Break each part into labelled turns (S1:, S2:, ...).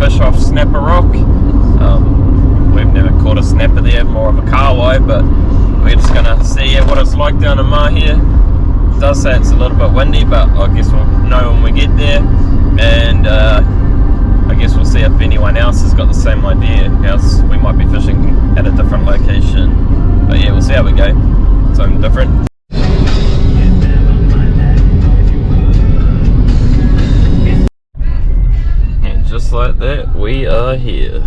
S1: fish off Snapper Rock. We've never caught a snapper there, more of a kahawai, but we're just going to see what it's like down in Mahia. It does say it's a little bit windy, but I guess we'll know when we get there, and I guess we'll see if anyone else has got the same idea, else we might be fishing at a different location. But yeah, we'll see how we go. Something different. And just like that, we are here.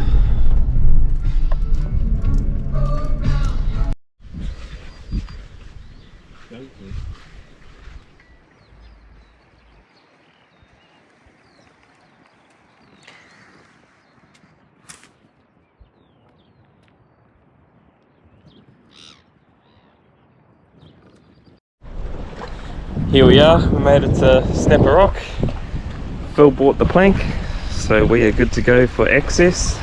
S1: Here we are, we made it to Snapper Rock. Phil bought the plank, so we are good to go for access.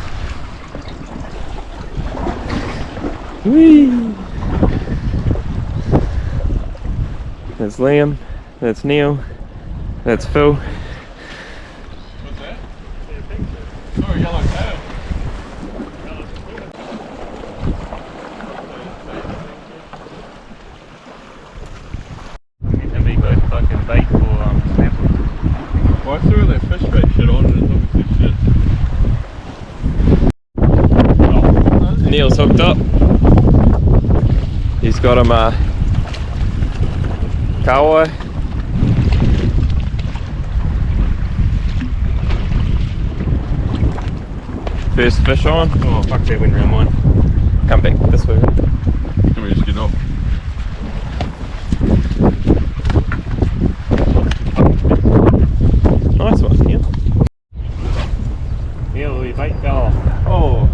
S1: Whee! That's Liam, that's Neil, that's Phil.
S2: What's that? Oh, yellow tail.
S3: Fucking bait for snapper.
S2: Well, I threw that fish bait shit on and it's obviously shit.
S1: Neil's hooked up. He's got him a kahawai. First fish on.
S3: Oh fuck, that went round mine.
S1: Come back this way.
S2: Can we just get off?
S1: Nice one, Neil.
S3: Yeah, well, your bait fell off.
S1: Oh.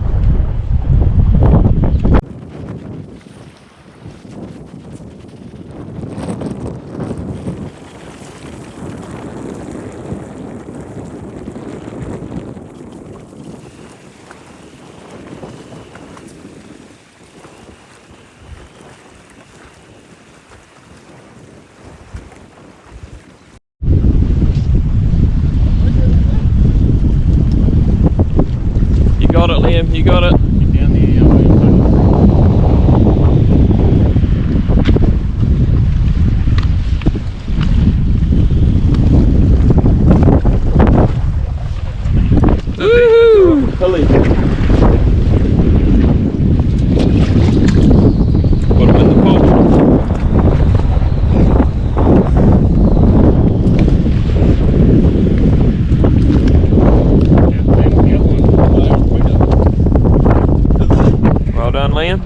S1: You got it, Liam, you got it.
S3: Get down there,
S1: Woohoo! Put him in the pool. Well done, Liam.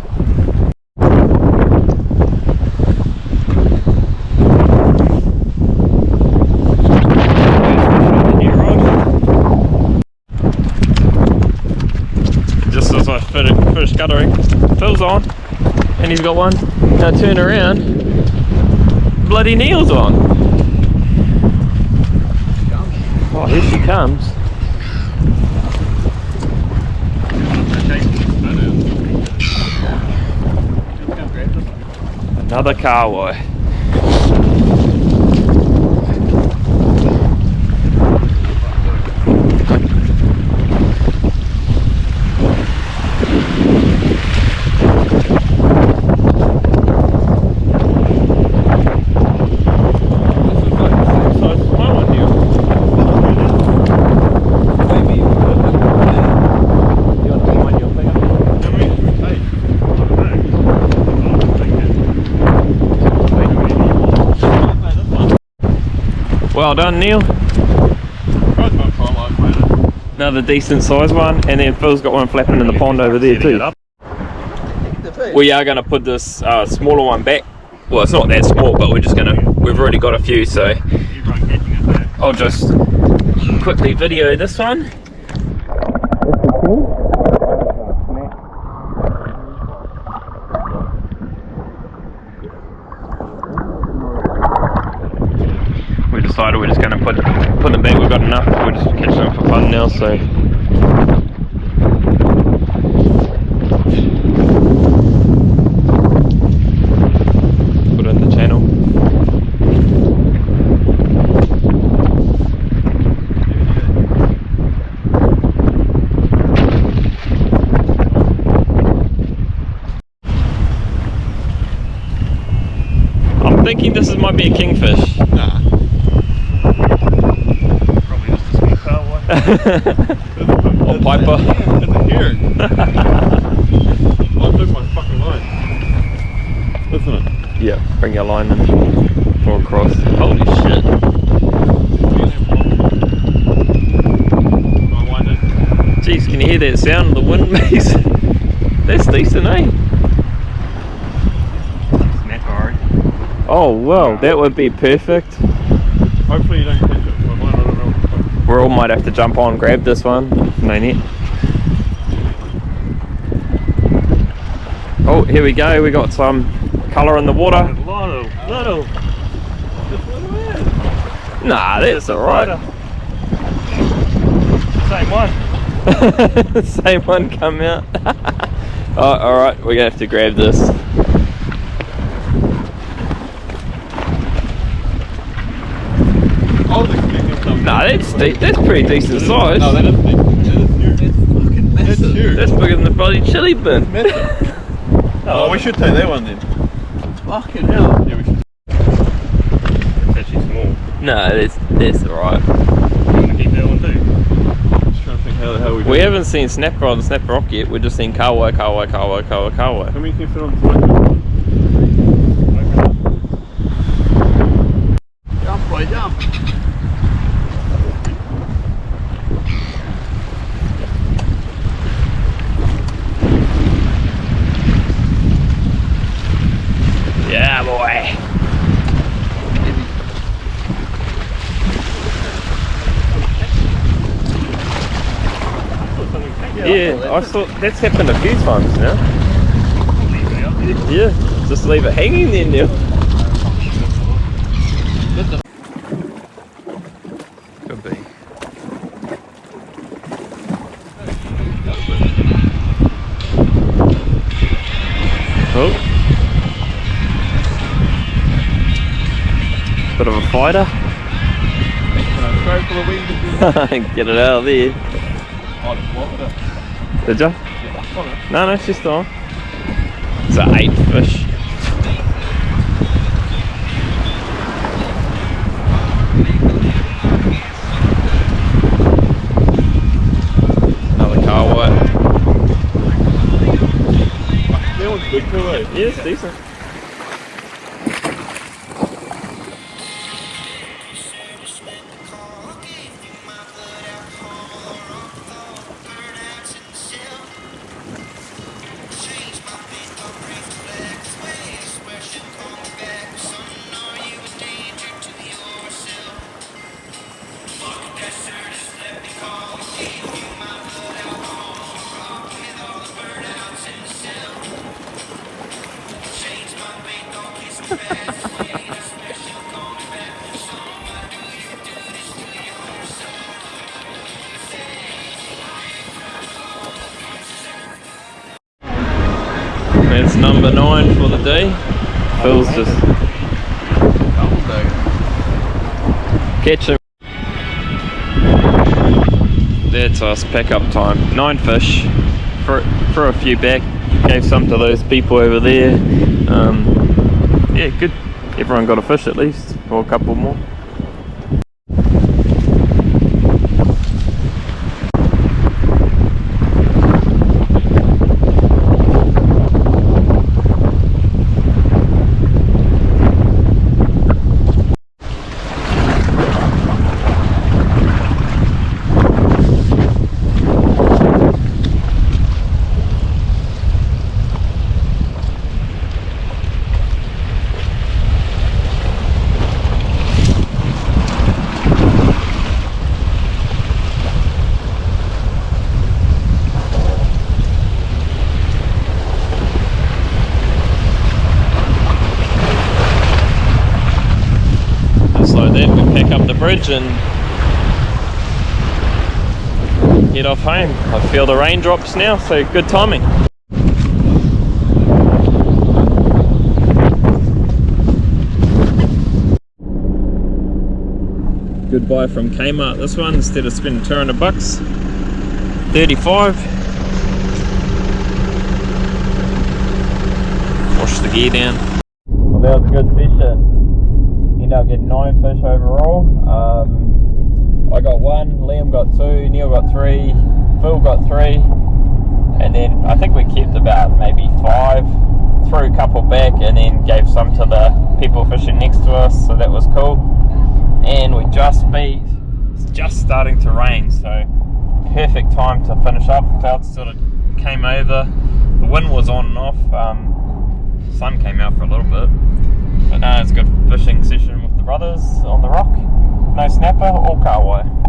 S1: Just as I finished guttering, Phil's on, and he's got one. Now turn around, bloody Neil's on. Oh, here she comes. Another kahawai. Well done, Neil. Another decent sized one, and then Phil's got one flapping in the pond over there too. We are going to put this smaller one back. Well, it's not that small, but we've already got a few, so I'll just quickly video this one. We decided we're just going to put them back. We've got enough. We're just catching them for fun now, so. Put it in the channel. thinking this might be a kingfish.
S2: Nah.
S3: Probably just a sweet car one.
S1: Or piper.
S2: It's a herring. I took my fucking line. Isn't it?
S1: Yeah, bring your line in. Pull across. Holy shit. Jeez, can you hear that sound of the wind, mate? That's decent, eh?
S3: Snapper, I reckon.
S1: Oh, well, that would be perfect.
S2: Hopefully you don't catch it. I don't know.
S1: We all might have to jump on and grab this one. No net. Oh, here we go. We got some colour in the water.
S3: Little.
S2: Just let him in.
S1: Nah, that's alright.
S3: Same one.
S1: Same one come out. Oh, alright, we're gonna have to grab this.
S2: I was expecting something.
S1: Nah, that's pretty decent size.
S2: No, that is huge. That's fucking massive. That's huge.
S1: That's bigger than the bloody chili bin.
S2: Oh, we should take that one then. Fucking hell. Yeah, we should.
S3: It's actually small.
S1: No, that's alright.
S3: You want to keep that one too?
S2: Just trying to think how the hell we do
S1: We
S2: it.
S1: haven't seen snapper on the snapper rock yet. We've just seen kawa.
S2: How many can you fit on the flight? Jump, boy, jump.
S1: Yeah, boy. Yeah, I thought that's happened a few times now. Yeah, just leave it hanging there now. Could be. Oh. Bit of a fighter.
S2: Go for the wing.
S1: Get it out of there.
S2: Oh, it's blocked it.
S1: Did ya?
S2: Yeah, on it.
S1: No, it's just on. It's an 8 fish. Another car white.
S2: That one's big too, eh?
S1: Yeah, it's decent. That's number 9 for the day. Phil's just catch him. That's us pack up time. 9 fish. Throw a few back. Gave some to those people over there. Yeah, good. Everyone got a fish at least, or a couple more. Then we pack up the bridge and head off home. I feel the raindrops now, so good timing. Goodbye from Kmart this one, instead of spending $200, $35. Wash the gear down. that was a good session. Ended up getting 9 fish overall. I got 1, Liam got 2, Neil got 3, Phil got 3, and then I think we kept about maybe 5, threw a couple back, and then gave some to the people fishing next to us, so that was cool. And we just beat, it's just starting to rain, so perfect time to finish up. Clouds sort of came over, the wind was on and off, sun came out for a little bit, but no, it's a good fishing session with the brothers on the rock. No snapper or kahawai.